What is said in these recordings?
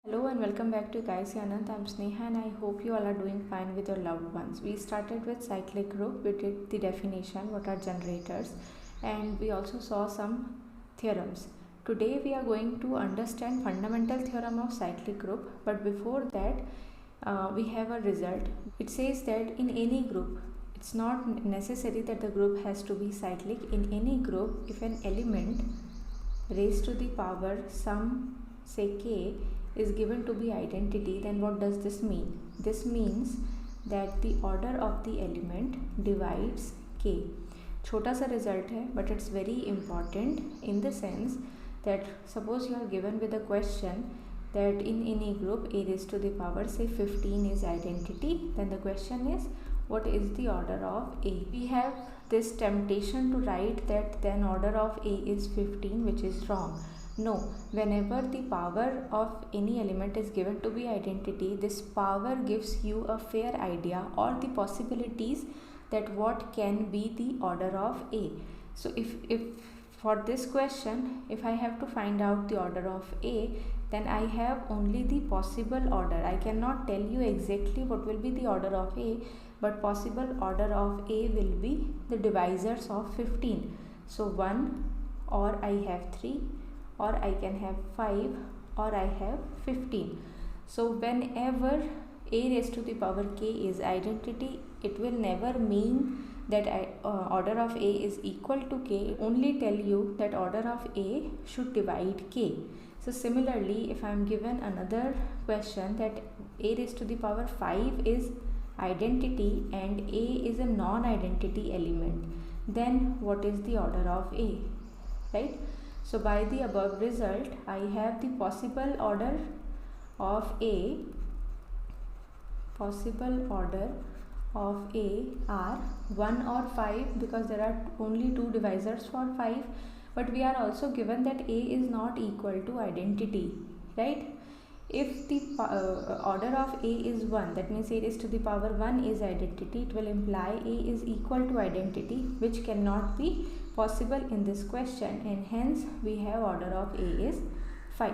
Hello and welcome back to Guys Anand. I'm Sneha and I hope you all are doing fine with your loved ones. We started with cyclic group, we did the definition, what are generators, and we also saw some theorems. Today we are going to understand fundamental theorem of cyclic group, but before that we have a result. It says that in any group, it's not necessary that the group has to be cyclic. In any group, if an element raised to the power some say k is given to be identity, then what does this mean? This means that the order of the element divides k. छोटा सा result है, but it's very important in the sense that suppose you are given with a question that in any group a raised to the power say 15 is identity, then the question is what is the order of a. We have this temptation to write that then order of a is 15, which is wrong. No, whenever the power of any element is given to be identity, this power gives you a fair idea or the possibilities that what can be the order of a. So if for this question, if I have to find out the order of a, then I have only the possible order. I cannot tell you exactly what will be the order of a, but possible order of a will be the divisors of 15. So 1, or I have 3, or I can have 5, or I have 15. So whenever a raised to the power k is identity, it will never mean that order of a is equal to k. Only tell you that order of a should divide k. So similarly, if I am given another question that a raised to the power 5 is identity and a is a non-identity element, then what is the order of a, right? So by the above result, I have the possible order of a are 1 or 5, because there are only 2 divisors for 5, but we are also given that a is not equal to identity, right? If the order of a is 1, that means a raised to the power 1 is identity, it will imply a is equal to identity, which cannot be possible in this question, and hence we have order of a is 5,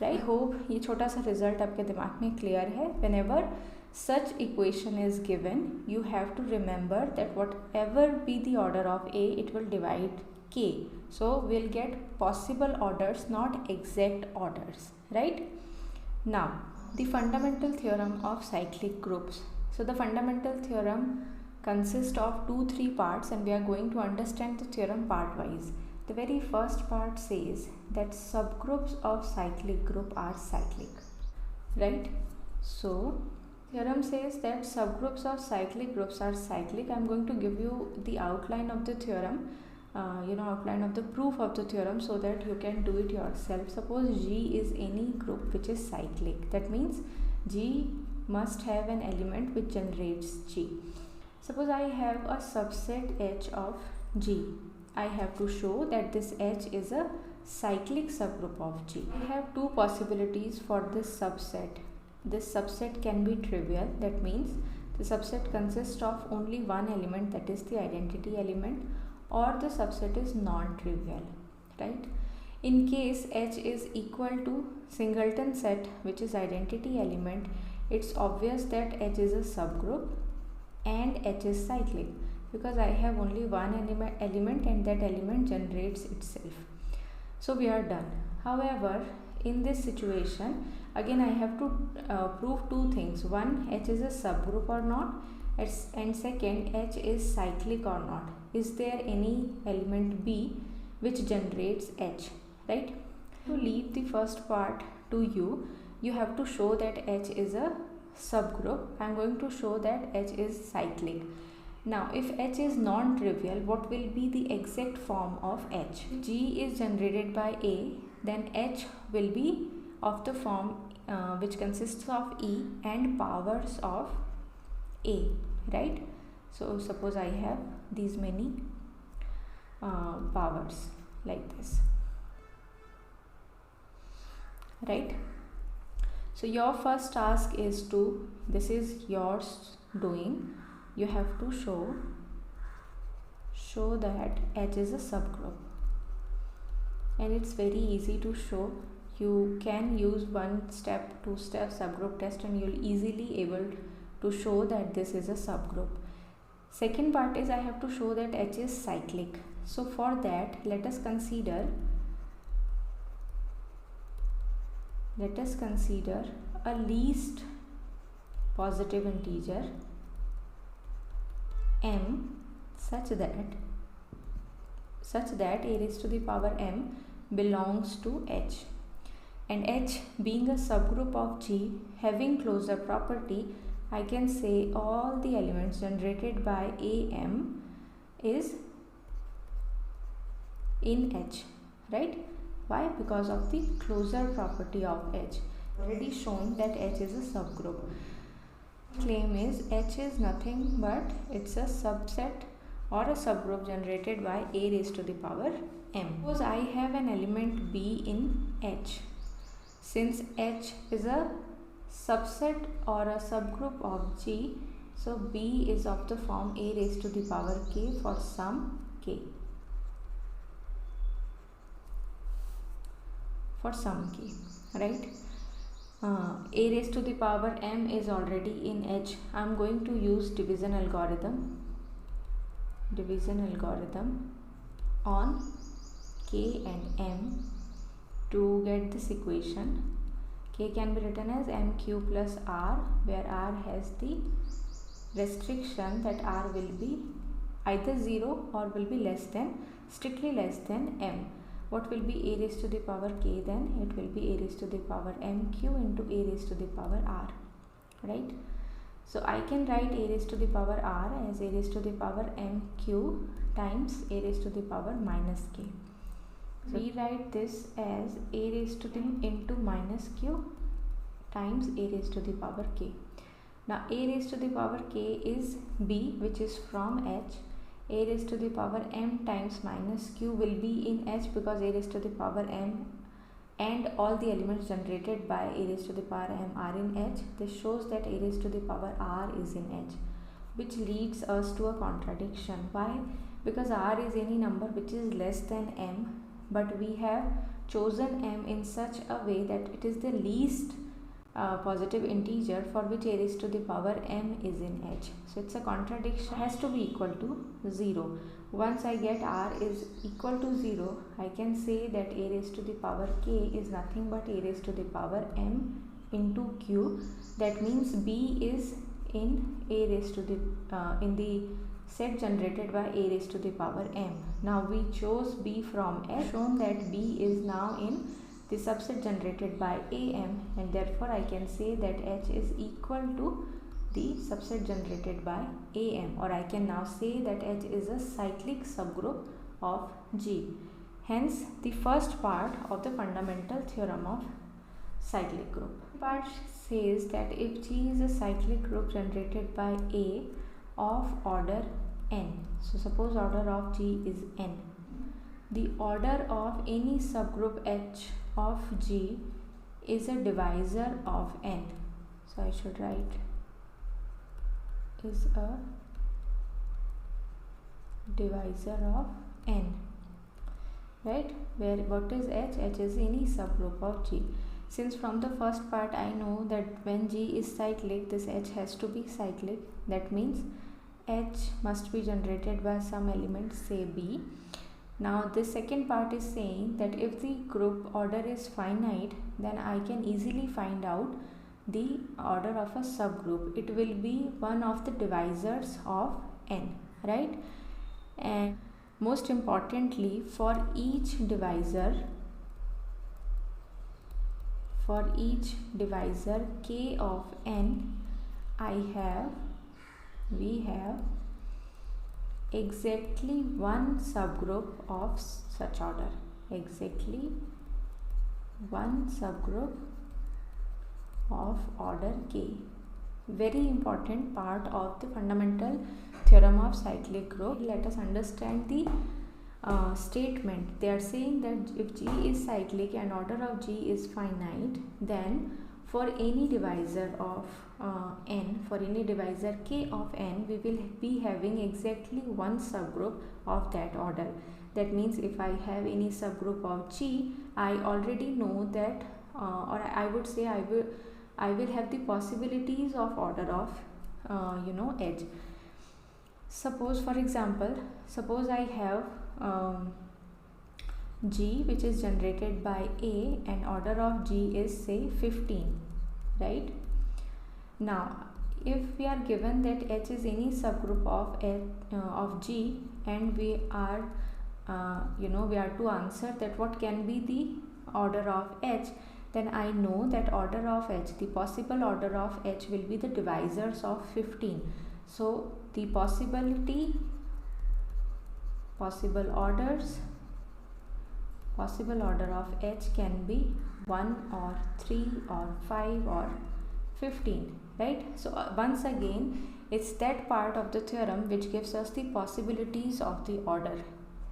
right? I hope ये छोटा सा result आपके दिमाग में clear है. Whenever such equation is given, you have to remember that whatever be the order of a, it will divide k. So we'll get possible orders, not exact orders, right? Now the fundamental theorem of cyclic groups. So the fundamental theorem consists of 2-3 parts, and we are going to understand the theorem part wise. The very first part says that subgroups of cyclic group are cyclic, right? So theorem says that subgroups of cyclic groups are cyclic. I am going to give you the outline of the theorem, outline of the proof of the theorem, so that you can do it yourself. Suppose G is any group which is cyclic. That means G must have an element which generates G. Suppose I have a subset H of G. I have to show that this H is a cyclic subgroup of G. I have 2 possibilities for this subset. This subset can be trivial. That means the subset consists of only one element, that is the identity element, or the subset is non-trivial, right? In case H is equal to singleton set, which is identity element, it's obvious that H is a subgroup and H is cyclic, because I have only one element and that element generates itself. So we are done. However, in this situation, again I have to prove 2 things. One, H is a subgroup or not, and second, H is cyclic or not. Is there any element B which generates H, right? To leave the first part to you, you have to show that H is a subgroup. I am going to show that H is cyclic. Now if H is non-trivial, what will be the exact form of H? G is generated by A, then H will be of the form which consists of E and powers of A, right? So suppose I have these many powers like this, right? So your first task is to, this is yours doing, you have to show that H is a subgroup, and it's very easy to show. you can use one step, two step subgroup test, and you'll easily able to show that this is a subgroup. Second part is I have to show that H is cyclic. So for that, let us consider a least positive integer m such that a raised to the power m belongs to H, and H being a subgroup of G having closure property, I can say all the elements generated by AM is in H, right? Why? Because of the closure property of H. Already shown that H is a subgroup. Claim is H is nothing but it's a subset or a subgroup generated by a raised to the power m. Suppose I have an element B in H. Since H is a subset or a subgroup of G, so B is of the form a raised to the power k for some k. For some k, right? A raised to the power m is already in H. I am going to use division algorithm on k and m to get this equation. K can be written as mq plus r, where r has the restriction that r will be either 0 or will be strictly less than m. What will be a raised to the power k then? It will be a raised to the power mq into a raised to the power r, right? So I can write a raised to the power r as a raised to the power mq times a raised to the power minus k. So we write this as a raised to the into minus q times a raised to the power k. Now a raised to the power k is b, which is from H. A raised to the power m times minus q will be in H because a raised to the power m and all the elements generated by a raised to the power m are in H. This shows that a raised to the power r is in H, which leads us to a contradiction. Why? Because r is any number which is less than m, but we have chosen m in such a way that it is the least positive integer for which a raised to the power m is in H. So it's a contradiction, has to be equal to 0. Once I get r is equal to 0, I can say that a raised to the power k is nothing but a raised to the power m into q. That means b is in a raised to the in the set generated by a raised to the power m. Now we chose b from H, shown that b is now in the subset generated by am, and therefore I can say that H is equal to the subset generated by am, or I can now say that H is a cyclic subgroup of G. Hence the first part of the fundamental theorem of cyclic group. Part says that if G is a cyclic group generated by A of order n, so suppose order of G is n, the order of any subgroup H of G is a divisor of n. So I should write is a divisor of n, right? Where what is H? H is any subgroup of G. Since from the first part I know that when G is cyclic, this H has to be cyclic. That means H must be generated by some element, say B. Now this second part is saying that if the group order is finite, then I can easily find out the order of a subgroup. It will be one of the divisors of n, right? And most importantly, for each divisor k of n, we have exactly one subgroup of such order, exactly one subgroup of order k. Very important part of the fundamental theorem of cyclic group. Let us understand the statement. They are saying that if G is cyclic and order of G is finite, then for any divisor of n, for any divisor k of n, we will be having exactly one subgroup of that order. That means if I have any subgroup of G, I already know that, or I would say I will have the possibilities of order of H. Suppose, for example, suppose I have G which is generated by A and order of G is say 15, right? Now if we are given that H is any subgroup of G, and we are we are to answer that what can be the order of H, then I know that order of H, the possible order of H will be the divisors of 15. So the possible order of H can be 1 or 3 or 5 or 15, right? So once again it's that part of the theorem which gives us the possibilities of the order,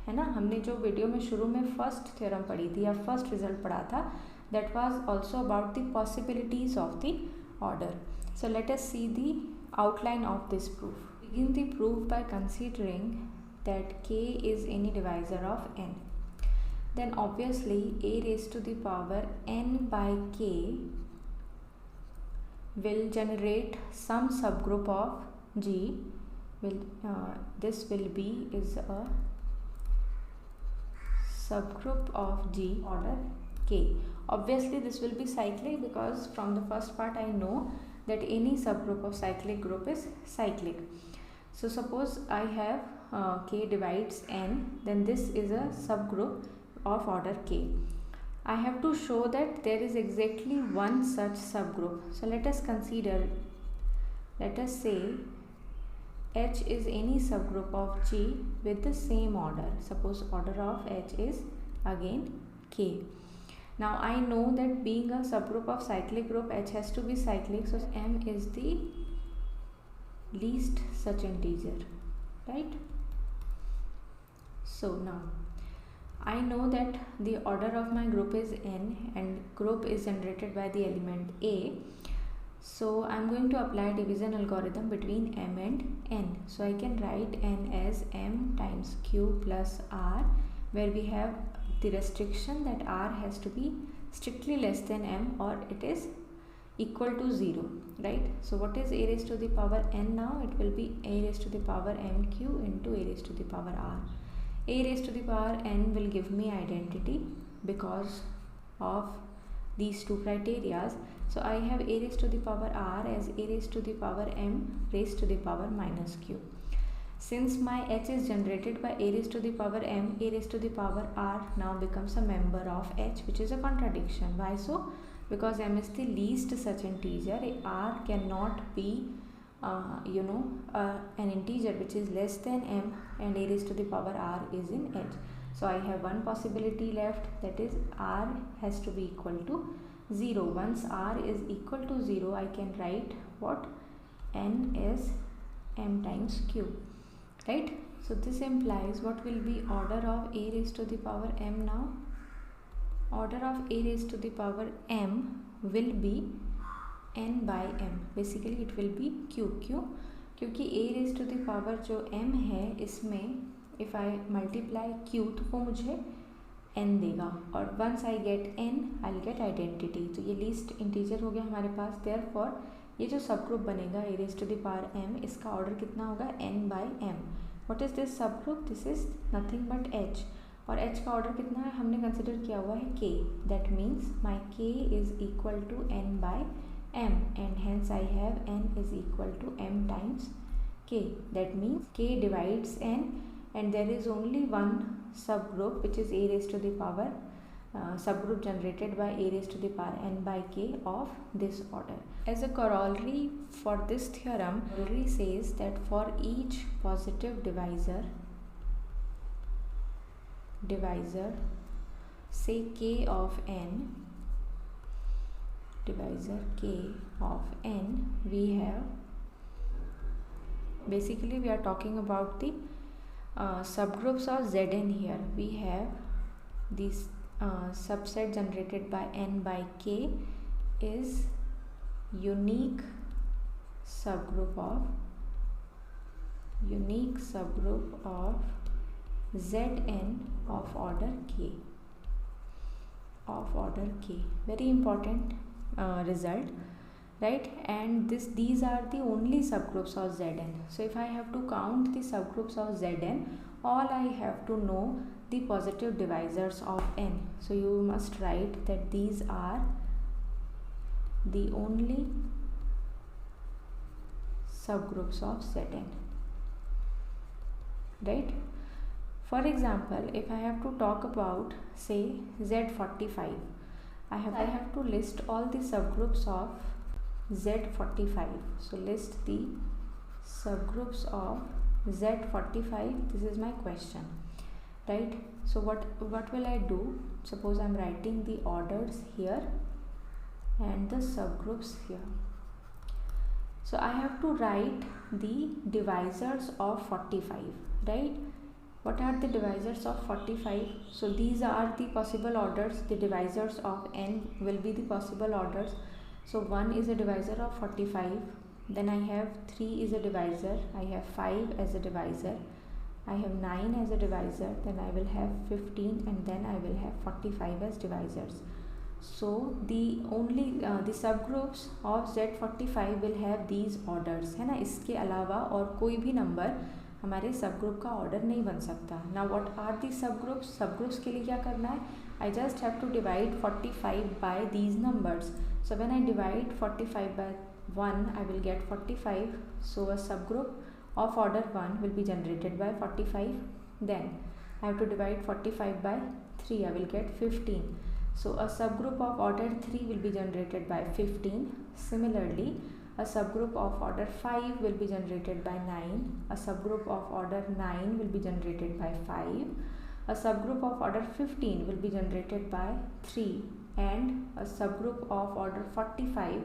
है ना. हमने जो video में शुरू में first theorem पढ़ी थी या फर्स्ट रिजल्ट पढ़ा था, that was also about the possibilities of the order. So let us see the outline of this proof. Begin the proof by considering that k is any divisor of n. Then obviously a raised to the power n by k will generate some subgroup of G. This will be is a subgroup of G order k. Obviously this will be cyclic because from the first part I know that any subgroup of cyclic group is cyclic. So suppose I have k divides n, then this is a subgroup of order k. I have to show that there is exactly one such subgroup. So let us consider, let us say H is any subgroup of G with the same order. Suppose order of H is again k. Now I know that being a subgroup of cyclic group, H has to be cyclic, so M is the least such integer, right? So now I know that the order of my group is n and group is generated by the element A. So I am going to apply division algorithm between m and n. So I can write n as m times q plus r, where we have the restriction that r has to be strictly less than m or it is equal to 0, right? So what is a raised to the power n now? It will be a raised to the power mq into a raised to the power r. A raised to the power n will give me identity because of these two criterias. So I have a raised to the power r as a raised to the power m raised to the power minus q. Since my h is generated by a raised to the power m, a raised to the power r now becomes a member of h, which is a contradiction. Why so? Because m is the least such integer. R cannot be an integer which is less than m, and a raised to the power r is in h. So I have one possibility left, that is r has to be equal to 0. Once r is equal to 0, I can write what? N is m times q, right? So this implies what will be order of a raised to the power m now? Order of a raised to the power m will be n by m. Basically it will be q. क्योंकि a raised to the power जो m है, इसमें if I multiply q तो वो मुझे n देगा, और once I get n I'll get identity. तो ये least integer हो गया हमारे पास. therefore ये जो subgroup बनेगा a raised to the power m, इसका order कितना होगा? n by m. what is this subgroup? this is nothing but h. और h का ऑर्डर कितना है? हमने कंसिडर किया हुआ है k. That means my k is equal to n by m, and hence I have n is equal to m times k. That means k divides n and there is only one subgroup which is a raised to the power subgroup generated by a raised to the power n by k of this order. As a corollary for this theorem, corollary says that for each positive divisor say k of n, divisor k of n, we have, basically we are talking about the subgroups of Zn here. We have this subset generated by n by k is unique subgroup of Zn of order k, very important result, right? And these are the only subgroups of Zn. So if I have to count the subgroups of Zn, all I have to know the positive divisors of n. So you must write that these are the only subgroups of Zn, right? For example, if I have to talk about say Z45, I have to list all the subgroups of Z45. So list the subgroups of Z45. This is my question, right? So what will I do? Suppose I am writing the orders here and the subgroups here. So I have to write the divisors of 45, right? What are the divisors of 45? So these are the possible orders. The divisors of n will be the possible orders. So 1 is a divisor of 45. Then I have 3 is a divisor. I have 5 as a divisor. I have 9 as a divisor. Then I will have 15, and then I will have 45 as divisors. So the only the subgroups of Z45 will have these orders, है ना? इसके अलावा और कोई भी number हमारे सब group का ऑर्डर नहीं बन सकता. नाउ व्हाट आर दी सब ग्रुप्स के लिए क्या करना है? I just have to divide 45 by these numbers. So when I divide 45 by 1, I will get 45. So a subgroup of order 1 will be generated by 45. Then I have to divide 45 by 3, I will get 15. So a subgroup of order 3 will be generated by 15. Similarly, a subgroup of order 5 will be generated by 9. A subgroup of order 9 will be generated by 5. A subgroup of order 15 will be generated by 3. And a subgroup of order 45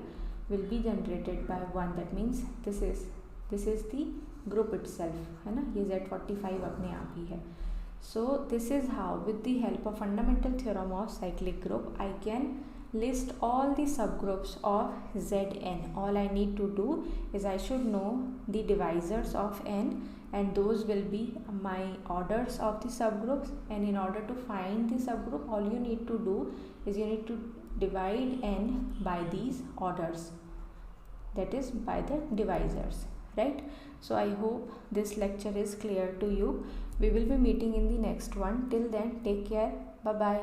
will be generated by 1. That means this is the group itself, है ना? ये Z45 अपने आप ही है. So this is how, with the help of fundamental theorem of cyclic group, I can list all the subgroups of Zn. All I need to do is I should know the divisors of n, and those will be my orders of the subgroups. And in order to find the subgroup, all you need to do is you need to divide n by these orders, that is by the divisors, right? So I hope this lecture is clear to you. We will be meeting in the next one. Till then, take care. Bye bye.